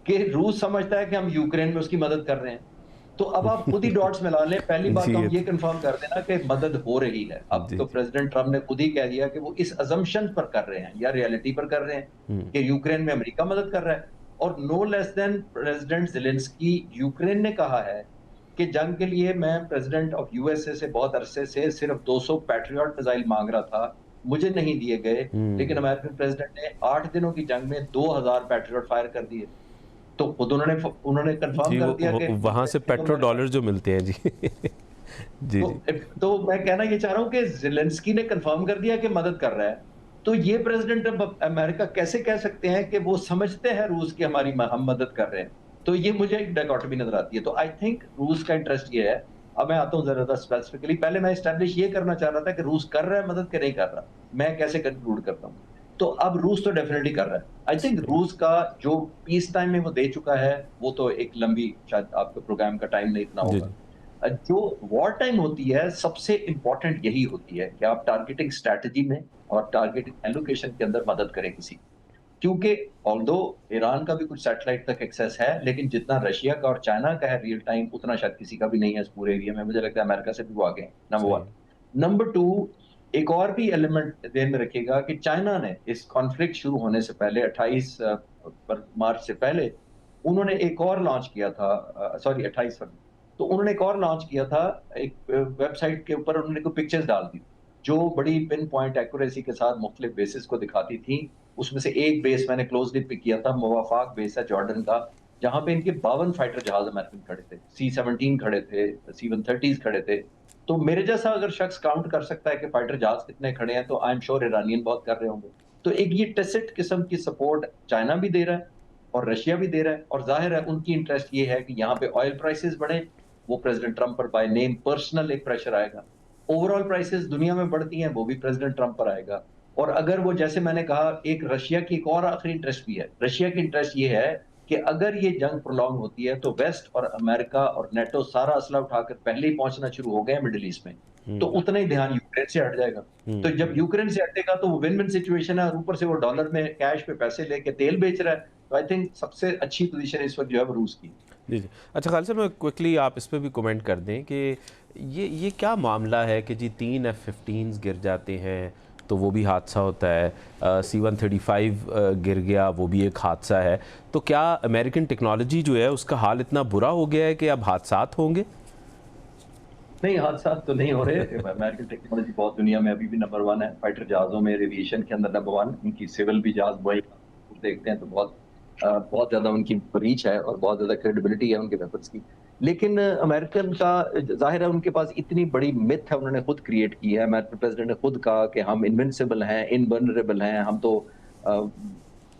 कि रूस समझता है कि हम यूक्रेन में उसकी मदद कर रहे हैं। तो अब आप खुद ही डॉट्स मिला लें। पहली बात जी तो हम ये ये कंफर्म कर देना कि मदद हो रही है। अब जी तो जी प्रेसिडेंट ट्रम्प ने खुद ही कह दिया कि वो इस असम्पशन पर कर रहे हैं या रियलिटी पर कर रहे हैं हम्म, कि यूक्रेन में अमेरिका मदद कर रहा है। और no less than president Zelensky, Ukraine ने कहा है कि जंग के लिए मैं प्रेसिडेंट ऑफ यूएसए से बहुत अरसे से सिर्फ 200 पैट्रियट मिसाइल मांग रहा था, मुझे नहीं दिए गए। लेकिन हम्म, अमेरिकन प्रेसिडेंट ने 8 दिनों की जंग में 2000 पैट्रियट फायर कर दिए। तो खुद उन्होंने कंफर्म जी कर दिया कि वहाँ से पेट्रो डॉलर जो मिलते हैं जी जी जी तो मैं कहना ये चाह रहा हूँ कि ज़ेलेंस्की ने कंफर्म कर दिया कि मदद कर रहा है। तो ये प्रेसिडेंट अब अमेरिका कैसे कह सकते हैं कि वो समझते हैं रूस की हम मदद कर रहे हैं। तो ये मुझे एक डायकोटोमी नजर आती है। तो आई थिंक रूस का इंटरेस्ट ये है। अब मैं आता हूँ ज़रा स्पेसिफिकली, पहले मैं एस्टैब्लिश ये करना चाह रहा था कि रूस कर रहा है मदद कि नहीं कर रहा। मैं कैसे कंक्लूड करता हूँ? तो अब रूस तो डेफिनिटली कर रहा है। आई थिंक सही रूस का जो पीस टाइम में वो दे चुका है, वो तो एक लंबी, शायद आपके प्रोग्राम का टाइम नहीं इतना जी होगा। जी जो वॉर टाइम होती है सबसे इंपॉर्टेंट यही होती है कि आप टारगेटिंग स्ट्रैटेजी में और टारगेटिंग एलोकेशन के अंदर मदद करें किसी, क्योंकि ऑल्दो ईरान का भी कुछ सैटेलाइट तक एक्सेस है, लेकिन जितना रशिया का और चाइना का है रियल टाइम, उतना शायद किसी का भी नहीं है इस पूरे एरिया में। मुझे लगता है अमेरिका से भी वो आगे हैं, नंबर सही वन। नंबर टू, एक और भी एलिमेंट ध्यान में रखिएगा कि चाइना ने इस कॉन्फ्लिक्ट शुरू होने से पहले 28 मार्च से पहले उन्होंने एक और लॉन्च किया था, सॉरी 28 फरवरी। तो उन्होंने एक और लॉन्च किया था, एक वेबसाइट के ऊपर उन्होंने कोई पिक्चर्स डाल दी जो बड़ी पिन पॉइंट एक्यूरेसी के साथ मुख्तलिफ बेसिस को दिखाती थी। उसमें से एक बेस मैंने क्लोजली पिक किया था, मुवाफाक बेस है जॉर्डन का, जहां पे इनके 52 फाइटर जहाज अमेरिकन खड़े थे, C-17 खड़े थे, C-130 खड़े थे। तो मेरे जैसा अगर शख्स काउंट कर सकता है कि फाइटर जहाज कितने खड़े हैं, तो आई एम श्योर ईरानियन बहुत कर रहे होंगे। तो एक ये टेसिट किस्म की सपोर्ट चाइना भी दे रहा है और रशिया भी दे रहा है, और जाहिर है उनकी इंटरेस्ट ये है कि यहाँ पे ऑयल प्राइसेस बढ़े। वो प्रेसिडेंट ट्रंप पर बाय नेम पर्सनल एक प्रेशर आएगा। ओवरऑल प्राइसेस दुनिया में बढ़ती हैं, वो भी प्रेसिडेंट ट्रंप पर आएगा। और अगर वो, जैसे मैंने कहा, एक रशिया की एक और आखिरी इंटरेस्ट भी है। रशिया की इंटरेस्ट ये है कि अगर ये जंग प्रोलॉन्ग होती है तो वेस्ट और अमेरिका और नेटो सारा असला उठाकर पहले ही पहुंचना शुरू हो गए मिडिल ईस्ट में, तो हम्म उतना ही ध्यान यूक्रेन से हट जाएगा। तो जब हम्म यूक्रेन से हटेगा तो वो विन विन सिचुएशन है, और ऊपर से वो डॉलर में कैश पे पैसे लेके तेल बेच रहा है। तो आई थिंक सबसे अच्छी पोजीशन इस वक्त जो है वो रूस की। जी जी अच्छा खालिद साहब, मैं क्विकली आप इस पे भी कमेंट कर दें कि ये क्या मामला है कि जी 3 F-15s गिर जाते हैं तो वो भी हादसा होता है, C-135 गिर गया वो भी एक हादसा है, तो क्या अमेरिकन टेक्नोलॉजी जो है उसका हाल इतना बुरा हो गया है कि अब हादसात होंगे? नहीं, हादसा तो नहीं हो रहे। अमेरिकन टेक्नोलॉजी बहुत दुनिया में अभी भी नंबर वन है, फाइटर जहाजों में, एविएशन के अंदर नंबर वन। उनकी सिविल भी जहाज बॉय देखते हैं तो बहुत ज्यादा उनकी रीच है और बहुत ज्यादा क्रेडिबिलिटी है उनके वेपन्स की। लेकिन अमेरिकन का जाहिर है उनके पास इतनी बड़ी मिथ है, उन्होंने खुद क्रिएट की है। अमेरिकन प्रेसिडेंट ने खुद कहा कि हम इनविंसिबल हैं, इनवल्नरेबल हैं, हम तो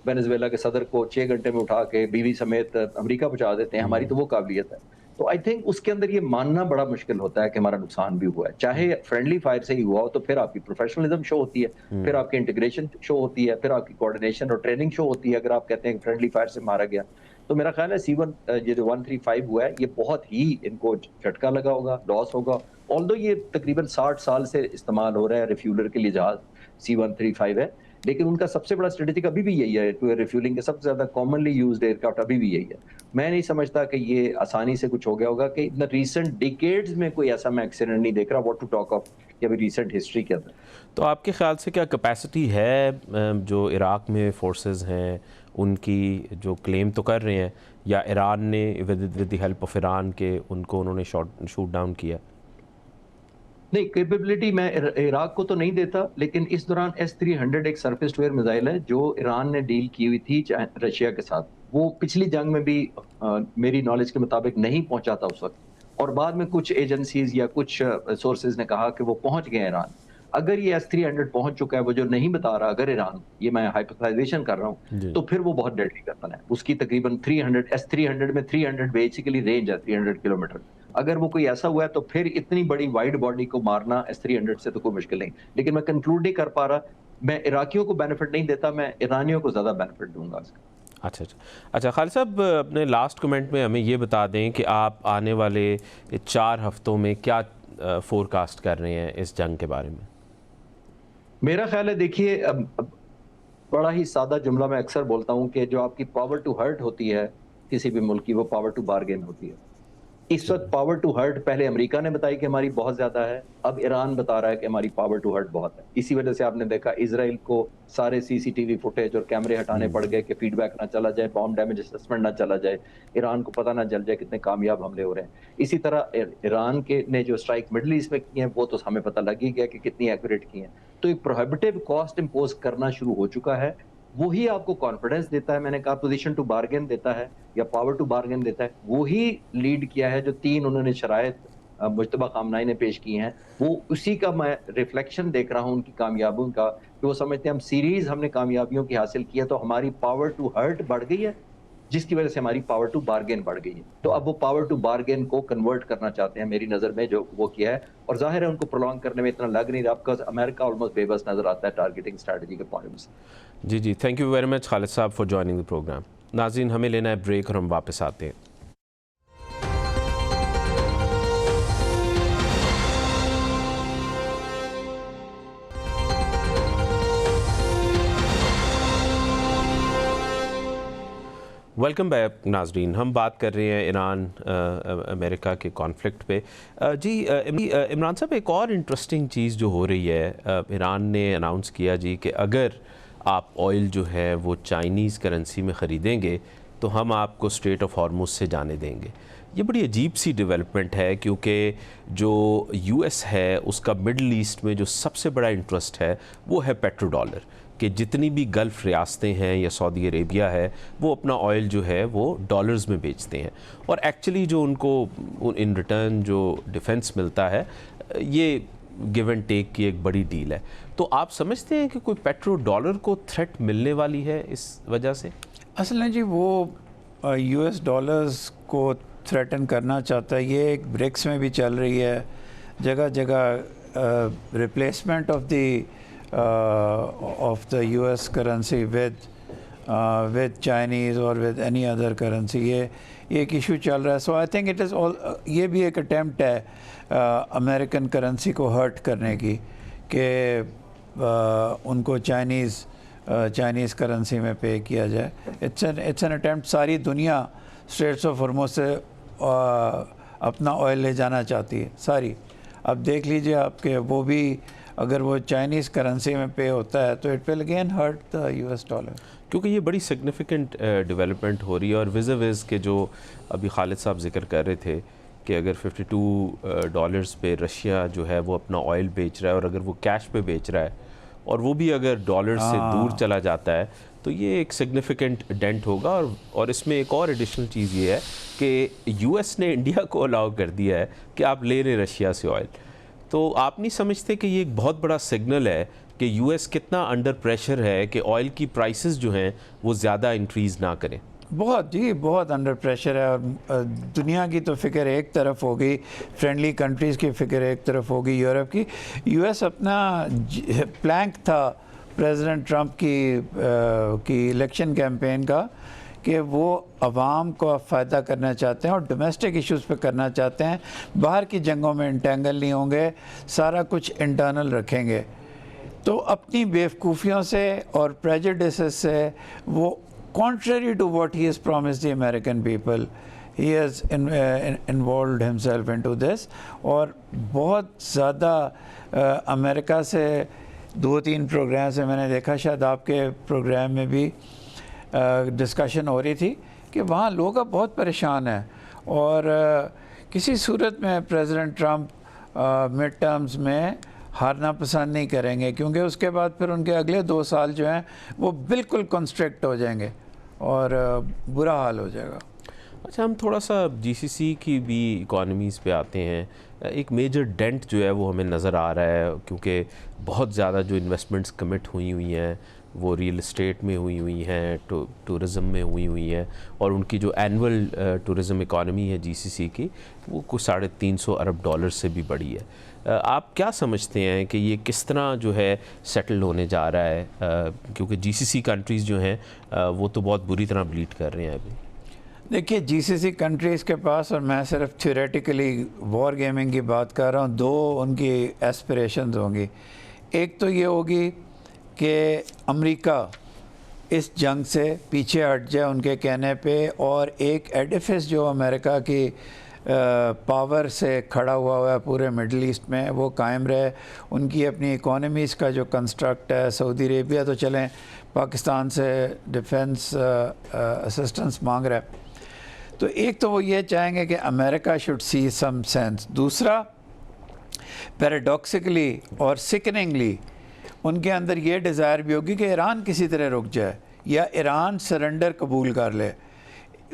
वेनेजुएला के सदर को 6 घंटे में उठा के बीवी समेत अमेरिका पहुंचा देते हैं, हमारी तो वो काबिलियत है। तो आई थिंक उसके अंदर ये मानना बड़ा मुश्किल होता है कि हमारा नुकसान भी हुआ है। चाहे फ्रेंडली फायर से ही हुआ हो तो फिर आपकी प्रोफेशनलिज्म शो होती है, फिर आपकी इंटीग्रेशन शो होती है, फिर आपकी कोऑर्डिनेशन और ट्रेनिंग शो होती है। अगर आप कहते हैं कि फ्रेंडली फायर से मारा गया, तो मेरा ख्याल है C-1 ये जो 135 हुआ है, ये बहुत ही इनको झटका लगा होगा, लॉस होगा। ऑल्दो ये तकरीबन 60 साल से इस्तेमाल हो रहा है रिफ्यूलर के लिए जहाज C-135 है, लेकिन उनका सबसे बड़ा स्ट्रेटेजिक अभी भी यही है। टू रिफ्यूलिंग का सबसे ज्यादा कॉमनली यूज्ड एयरक्राफ्ट अभी भी यही है। मैं नहीं समझता कि ये आसानी से कुछ हो गया होगा कि इन रिसेंट डिकेड्स में कोई ऐसा मैं एक्सीडेंट नहीं देख रहा, व्हाट टू टॉक ऑफ कि अभी रिसेंट हिस्ट्री के अंदर। तो आपके ख्याल से क्या कैपेसिटी है जो इराक में फोर्सेस हैं उनकी, जो क्लेम तो कर रहे हैं, या ईरान ने with the help of Iran के उनको उन्होंने शूट डाउन किया? नहीं, कैपेबिलिटी मैं इराक को तो नहीं देता, लेकिन इस दौरान S-300 एक सरफेस टू एयर मिसाइल है जो ईरान ने डील की हुई थी रशिया के साथ। वो पिछली जंग में भी मेरी नॉलेज के मुताबिक नहीं पहुंचा था उस वक्त, और बाद में कुछ एजेंसीज या कुछ सोर्सेज ने कहा कि वो पहुंच गए ईरान। अगर ये S-300 पहुंच चुका है, वो जो नहीं बता रहा, अगर ईरान, ये मैं हाइपोथेसाइजेशन कर रहा हूँ, तो फिर वो बहुत डेडली वेपन है। उसकी तकरीबन 300 S-300 में 300 बेसिकली रेंज है, 300 किलोमीटर। अगर वो कोई ऐसा हुआ है तो फिर इतनी बड़ी वाइड बॉडी को मारना S-300 से तो कोई मुश्किल नहीं। लेकिन मैं कंक्लूड नहीं कर पा रहा, मैं इराकियों को बेनिफिट नहीं देता, मैं ईरानियों को ज़्यादा बेनिफिट दूंगा इसका। अच्छा अच्छा अच्छा, खालिद साहब अपने लास्ट कमेंट में हमें ये बता दें कि आप आने वाले 4 हफ्तों में क्या फोरकास्ट कर रहे हैं इस जंग के बारे में? मेरा ख्याल है, देखिए बड़ा ही सादा जुमला मैं अक्सर बोलता हूँ कि जो आपकी पावर टू हर्ट होती है किसी भी मुल्क की, वो पावर टू बार्गेन होती है। इस वक्त पावर टू हर्ट पहले अमेरिका ने बताई कि हमारी बहुत ज्यादा है, अब ईरान बता रहा है कि हमारी पावर टू हर्ट बहुत है। इसी वजह से आपने देखा इजराइल को सारे सीसीटीवी फुटेज और कैमरे हटाने पड़ गए कि फीडबैक ना चला जाए, बॉम्ब डैमेज असेसमेंट ना चला जाए, ईरान को पता ना चल जाए कितने कामयाब हमले हो रहे हैं। इसी तरह ईरान के ने जो स्ट्राइक मिडल ईस्ट में की है वो तो हमें पता लग ही गया कि कितनी एक्यूरेट की है। तो एक प्रोहिबिटिव कॉस्ट इम्पोज करना शुरू हो चुका है। वही आपको कॉन्फिडेंस देता है, मैंने कहा पोजीशन टू बार्गेन देता है या पावर टू बार्गेन देता है। वही लीड किया है जो 3 उन्होंने शराइत मुज्तबा खामनाई ने पेश की हैं, वो उसी का मैं रिफ्लेक्शन देख रहा हूं उनकी कामयाबियों का, कि वो समझते हैं हम सीरीज हमने कामयाबियों की हासिल की है तो हमारी पावर टू हर्ट बढ़ गई है, जिसकी वजह से हमारी पावर टू बार्गेन बढ़ गई है। तो अब वो पावर टू बार्गेन को कन्वर्ट करना चाहते हैं मेरी नज़र में, जो वो किया है। और जाहिर है उनको प्रोलॉन्ग करने में इतना लग नहीं रहा, बिकॉज अमेरिका ऑलमोस्ट बेबस नजर आता है टारगेटिंग स्ट्रैटेजी के पॉइंट से। जी जी, thank you very much Khalid साहब फॉर जॉइनिंग द प्रोग्राम। नाज़रीन, हमें लेना है ब्रेक और हम वापस आते हैं। वेलकम बैक नाजरीन, हम बात कर रहे हैं ईरान अमेरिका के कॉन्फ्लिक्ट पे। जी इमरान साहब, एक और इंटरेस्टिंग चीज़ जो हो रही है, ईरान ने अनाउंस किया जी कि अगर आप ऑयल जो है वो चाइनीज़ करेंसी में ख़रीदेंगे तो हम आपको स्ट्रेट ऑफ हॉर्मुज़ से जाने देंगे। ये बड़ी अजीब सी डेवलपमेंट है क्योंकि जो यूएस है उसका मिडल ईस्ट में जो सबसे बड़ा इंटरेस्ट है वो है पेट्रो डॉलर, कि जितनी भी गल्फ़ रियासतें हैं या सऊदी अरेबिया है वो अपना ऑयल जो है वो डॉलर्स में बेचते हैं, और एक्चुअली जो उनको इन रिटर्न जो डिफेंस मिलता है ये गिव एंड टेक की एक बड़ी डील है। तो आप समझते हैं कि कोई पेट्रो डॉलर को थ्रेट मिलने वाली है इस वजह से? असल में जी वो यूएस डॉलर्स को थ्रेटन करना चाहता है। ये एक ब्रिक्स में भी चल रही है, जगह जगह replacement of the US currency with Chinese or with any other currency, ये एक इशू चल रहा है। So I think it is all, ये भी एक अटेम्प्ट है अमेरिकन करेंसी को हर्ट करने की, कि उनको चाइनीज़ करेंसी में पे किया जाए। It's an attempt. सारी दुनिया स्ट्रेट्स ऑफ हॉर्मुज़ से अपना ऑयल ले जाना चाहती है सारी। अब देख लीजिए आपके वो भी अगर वो चाइनीज़ करेंसी में पे होता है तो it will again hurt the US dollar, क्योंकि ये बड़ी सिग्निफिकेंट डेवलपमेंट हो रही है। और विज़ के जो अभी खालिद साहब जिक्र कर रहे थे कि अगर $52 पे रशिया जो है वो अपना ऑयल बेच रहा है, और अगर वो कैश पे बेच रहा है और वो भी अगर डॉलर से दूर चला जाता है तो ये एक सिग्निफिकेंट डेंट होगा। और इसमें एक और एडिशनल चीज़ ये है कि यूएस ने इंडिया को अलाउ कर दिया है कि आप ले रहे रशिया से ऑयल। तो आप नहीं समझते कि ये एक बहुत बड़ा सिग्नल है कि यूएस कितना अंडर प्रेशर है कि ऑयल की प्राइसेस जो हैं वो ज़्यादा इंक्रीज़ ना करें? बहुत अंडर प्रेशर है। और दुनिया की तो फ़िक्र एक तरफ होगी, फ्रेंडली कंट्रीज़ की फ़िक्र एक तरफ होगी, यूरोप की। यूएस अपना प्लैंक था प्रेसिडेंट ट्रंप की इलेक्शन कैंपेन का, कि वो आवाम को फ़ायदा करना चाहते हैं और डोमेस्टिक इश्यूज़ पे करना चाहते हैं, बाहर की जंगों में इंटेंगल नहीं होंगे, सारा कुछ इंटरनल रखेंगे। तो अपनी बेवकूफ़ियों से और प्रेजुडिसेस से वो contrary to what he has promised the American people, he has involved himself into this। और बहुत ज़्यादा अमेरिका से 2-3 प्रोग्राम से मैंने देखा, शायद आपके प्रोग्राम में भी डिस्कशन हो रही थी कि वहाँ लोग अब बहुत परेशान हैं और किसी सूरत में प्रेसिडेंट ट्रंप मिड टर्म्स में हारना पसंद नहीं करेंगे, क्योंकि उसके बाद फिर उनके अगले 2 साल जो हैं वो बिल्कुल कंस्ट्रक्ट हो जाएंगे और बुरा हाल हो जाएगा। अच्छा, हम थोड़ा सा जीसीसी की भी इकॉनमीज़ पे आते हैं। एक मेजर डेंट जो है वो हमें नज़र आ रहा है, क्योंकि बहुत ज़्यादा जो इन्वेस्टमेंट्स कमिट हुई हैं वो रियल इस्टेट में हुई हैं, टूरिज़म में हुई हैं, और उनकी जो एनुअल टूरिज़म इकॉनमी है जीसीसी की, वो कुछ $350 अरब से भी बड़ी है। आप क्या समझते हैं कि ये किस तरह जो है सेटल होने जा रहा है, क्योंकि जीसीसी कंट्रीज़ जो हैं वो तो बहुत बुरी तरह ब्लीड कर रहे हैं अभी। देखिए, जीसीसी कंट्रीज़ के पास, और मैं सिर्फ थ्योरेटिकली वॉर गेमिंग की बात कर रहा हूँ, दो उनकी एस्पिरेशंस होंगी। एक तो ये होगी कि अमेरिका इस जंग से पीछे हट जाए उनके कहने पे, और एक एडिफिस जो अमेरिका की पावर से खड़ा हुआ है पूरे मिडल ईस्ट में, वो कायम रहे। उनकी अपनी इकोनॉमीज़ का जो कंस्ट्रक्ट है, सऊदी अरेबिया तो चलें पाकिस्तान से डिफेंस असिस्टेंस मांग रहा है, तो एक तो वो ये चाहेंगे कि America should see some sense. दूसरा, पैराडॉक्सिकली और सिकनिंगली उनके अंदर ये डिज़ायर भी होगी कि ईरान किसी तरह रुक जाए या ईरान सरेंडर कबूल कर ले।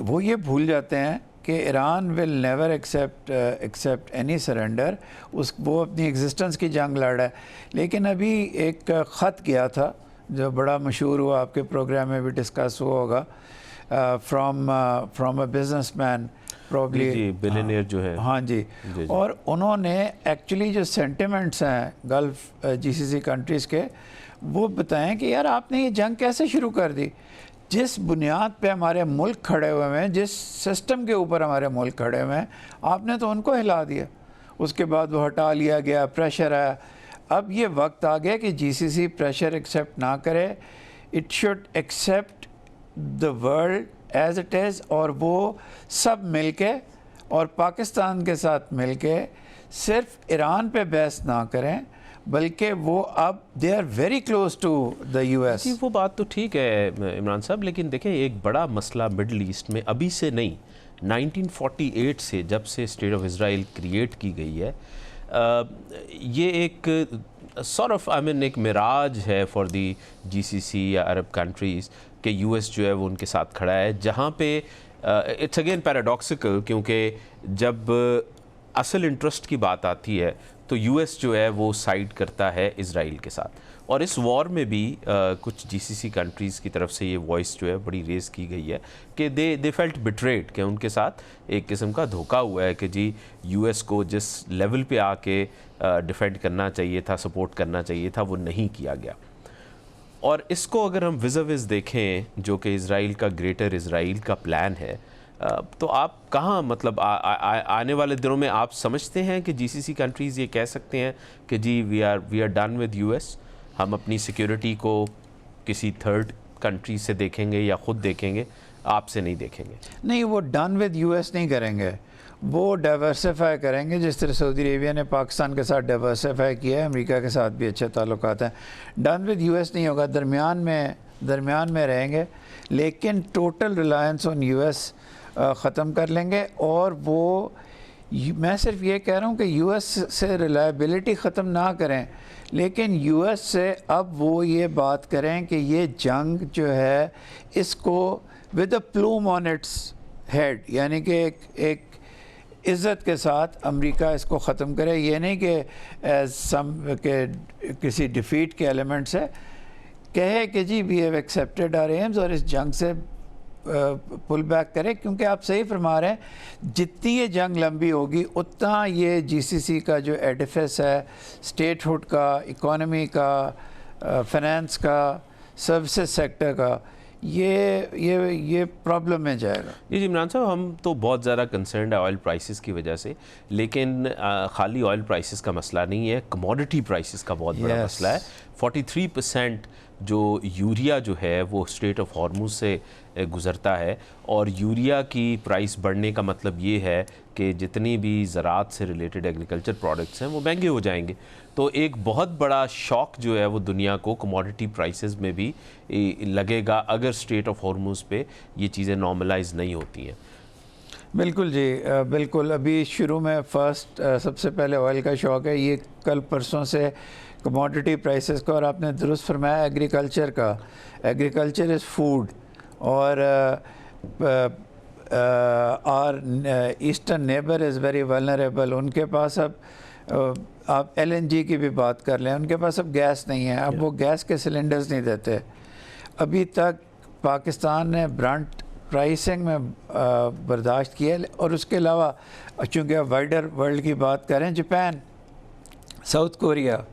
वो ये भूल जाते हैं कि Iran will never accept any surrender, वो अपनी एग्जिस्टेंस की जंग लड़ रहा है। लेकिन अभी एक ख़त गया था जो बड़ा मशहूर हुआ, आपके प्रोग्राम में भी डिस्कस हुआ होगा, from a businessman probably, billionaire जो है। हाँ जी, और उन्होंने एक्चुअली जो सेंटिमेंट्स हैं गल्फ़ जीसीसी कंट्रीज़ के, वो बताएं कि यार आपने ये जंग कैसे शुरू कर दी। जिस बुनियाद पे हमारे मुल्क खड़े हुए हैं, जिस सिस्टम के ऊपर हमारे मुल्क खड़े हुए हैं, आपने तो उनको हिला दिया। उसके बाद वो हटा लिया गया, प्रेशर आया। अब ये वक्त आ गया कि जीसीसी प्रेशर एक्सेप्ट ना करे, it should accept the world as it is, और वो सब मिलके और पाकिस्तान के साथ मिलके सिर्फ ईरान पे बहस ना करें, बल्कि वो अब they are very close to the US. जी, वो बात तो ठीक है इमरान साहब, लेकिन देखें एक बड़ा मसला मिडल ईस्ट में अभी से नहीं, 1948 से, जब से स्टेट ऑफ इज़राइल क्रिएट की गई है, ये एक सॉर्ट ऑफ एक मिराज है फॉर दी जीसीसी या अरब कंट्रीज़ कि यूएस जो है वो उनके साथ खड़ा है, जहाँ पे इट्स अगेन पैराडॉक्सिकल, क्योंकि जब असल इंटरेस्ट की बात आती है तो यूएस जो है वो साइड करता है इज़राइल के साथ। और इस वॉर में भी कुछ जीसीसी कंट्रीज़ की तरफ से ये वॉइस जो है बड़ी रेज़ की गई है कि दे फेल्ट बिट्रेड, कि उनके साथ एक किस्म का धोखा हुआ है कि जी यूएस को जिस लेवल पे आके डिफेंड करना चाहिए था, सपोर्ट करना चाहिए था, वो नहीं किया गया। और इसको अगर हम विज़ देखें जो कि इज़राइल का ग्रेटर इज़राइल का प्लान है, तो आप कहाँ मतलब आने वाले दिनों में आप समझते हैं कि जीसीसी कंट्रीज़ ये कह सकते हैं कि जी we are done with US, हम अपनी सिक्योरिटी को किसी थर्ड कंट्री से देखेंगे या ख़ुद देखेंगे, आपसे नहीं देखेंगे? नहीं, वो डन विद यूएस नहीं करेंगे, वो डाइवर्सिफाई करेंगे, जिस तरह सऊदी अरेबिया ने पाकिस्तान के साथ डाइवर्सिफाई किया है, अमेरिका के साथ भी अच्छे ताल्लुकात हैं। डन विद यूएस नहीं होगा, दरमियान में रहेंगे, लेकिन टोटल रिलायंस ऑन यूएस ख़त्म कर लेंगे। और वो मैं सिर्फ ये कह रहा हूँ कि यूएस से रिलायबिलिटी ख़त्म ना करें, लेकिन यूएस से अब वो ये बात करें कि ये जंग जो है इसको with a plume on its head, यानी कि एक इज़्ज़त के साथ अमेरिका इसको ख़त्म करे। ये नहीं कि एज सम के किसी डिफीट के एलिमेंट से कहे कि जी we have accepted our aims, और इस जंग से पुल बैक करे। क्योंकि आप सही फरमा रहे हैं, जितनी ये जंग लंबी होगी उतना ये जीसीसी का जो एडिफिस है, स्टेटहुड का, इकोनॉमी का, फाइनेंस का, सर्विसेज सेक्टर का, ये प्रॉब्लम में जाएगा। जी इमरान साहब, हम तो बहुत ज़्यादा कंसर्न है ऑयल प्राइसेस की वजह से, लेकिन खाली ऑयल प्राइसेस का मसला नहीं है, कमोडिटी प्राइसेस का बहुत बड़ा मसला है। 43% जो यूरिया जो है वो स्ट्रेट ऑफ हॉर्मुज़ से गुज़रता है, और यूरिया की प्राइस बढ़ने का मतलब ये है कि जितनी भी ज़राअत से रिलेटेड एग्रीकल्चर प्रोडक्ट्स हैं वो महंगे हो जाएंगे। तो एक बहुत बड़ा शॉक जो है वो दुनिया को कमोडिटी प्राइसेस में भी लगेगा अगर स्ट्रेट ऑफ हॉर्मुज़ पे ये चीज़ें नॉर्मलाइज नहीं होती हैं। बिल्कुल जी, बिल्कुल। अभी शुरू में सबसे पहले ऑयल का शौक है, ये कल परसों से कमोडिटी प्राइसेस का, और आपने दुरुस्त फरमाया एग्रीकल्चर का। एग्रीकल्चर इज़ फूड, और our eastern neighbour is very vulnerable. उनके पास अब आप एलएनजी की भी बात कर लें, उनके पास अब गैस नहीं है, अब वो गैस के सिलेंडर्स नहीं देते, अभी तक पाकिस्तान ने ब्रंट प्राइसिंग में बर्दाश्त किया है, और उसके अलावा चूँकि आप वाइडर वर्ल्ड की बात करें, Japan, south Korea,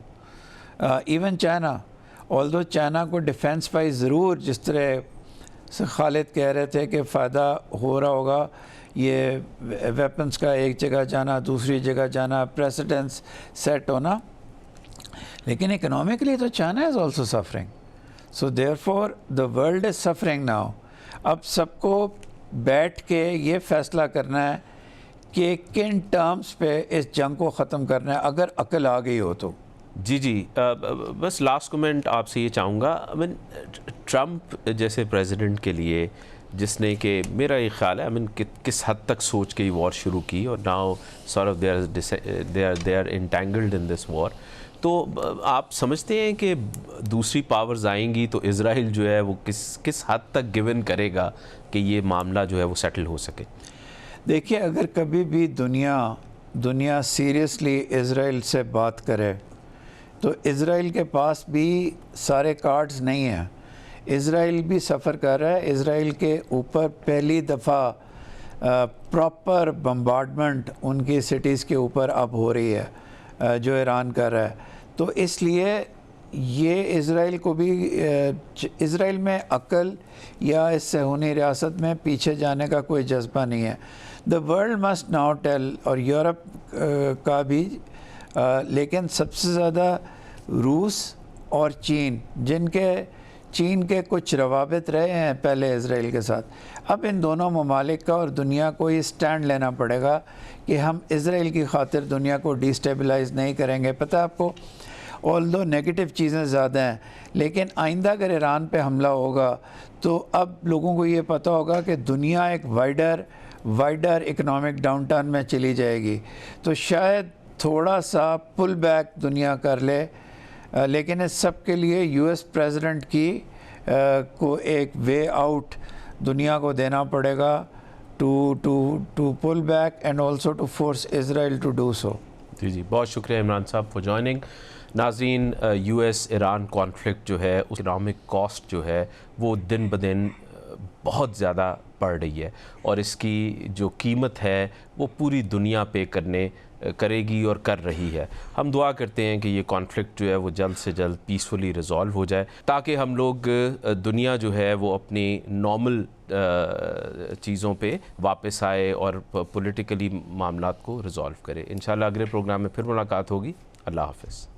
even China, although China को डिफेंस वाइज ज़रूर, जिस तरह से खालिद कह रहे थे कि फ़ायदा हो रहा होगा, ये वेपन्स का एक जगह जाना दूसरी जगह जाना, प्रेसिडेंस सेट होना, लेकिन इकोनॉमिकली तो China is also suffering, so therefore the world is suffering now. अब सबको बैठ के ये फ़ैसला करना है कि किन टर्म्स पे इस जंग को ख़त्म करना है, अगर अकल आ गई हो तो। जी, बस लास्ट कमेंट आपसे ये चाहूँगा, आई मीन ट्रंप जैसे प्रेसिडेंट के लिए, जिसने कि मेरा ये ख्याल है, आई मीन किस हद तक सोच के ये वॉर शुरू की, और now sort of they are entangled in this war, तो आप समझते हैं कि दूसरी पावर्स आएंगी तो इज़राइल जो है वो किस हद तक गिवन करेगा कि ये मामला जो है वो सेटल हो सके? देखिए, अगर कभी भी दुनिया सीरियसली इज़राइल से बात करे तो इज़राइल के पास भी सारे कार्ड्स नहीं हैं। इज़राइल भी सफ़र कर रहा है, इज़राइल के ऊपर पहली दफ़ा प्रॉपर बम्बार्डमेंट उनकी सिटीज़ के ऊपर अब हो रही है, जो ईरान कर रहा है। तो इसलिए ये इज़राइल को भी, इज़राइल में अक्ल या इस सहूनी रियासत में पीछे जाने का कोई जज्बा नहीं है। The world must now tell, और यूरोप का भी, लेकिन सबसे ज़्यादा रूस और चीन के कुछ रवाबित रहे हैं पहले इज़राइल के साथ। अब इन दोनों ममालिक का और दुनिया को ये स्टैंड लेना पड़ेगा कि हम इज़राइल की खातिर दुनिया को डिस्टेबलाइज़ नहीं करेंगे। पता है आपको, ऑल्दो नेगेटिव चीज़ें ज़्यादा हैं, लेकिन आइंदा अगर ईरान पे हमला होगा तो अब लोगों को ये पता होगा कि दुनिया एक वाइडर इकोनॉमिक डाउनटर्न में चली जाएगी। तो शायद थोड़ा सा पुल बैक दुनिया कर ले, लेकिन इस सब के लिए यूएस प्रेसिडेंट को एक वे आउट दुनिया को देना पड़ेगा, to pull back and also to force Israel to do so. जी, बहुत शुक्रिया इमरान साहब फॉर जॉइनिंग। नाज़रीन, यूएस ईरान कॉन्फ्लिक्ट जो है, इकोनॉमिक कॉस्ट जो है वो दिन ब दिन बहुत ज़्यादा बढ़ रही है, और इसकी जो कीमत है वो पूरी दुनिया पे करेगी और कर रही है। हम दुआ करते हैं कि ये कॉन्फ्लिक्ट जो है वो जल्द से जल्द पीसफुली रिज़ॉल्व हो जाए, ताकि हम लोग दुनिया जो है वो अपनी नॉर्मल चीज़ों पे वापस आए और पॉलिटिकली मामलात को रिज़ॉल्व करे। इंशाल्लाह अगले प्रोग्राम में फिर मुलाकात होगी। अल्लाह हाफ़िज़।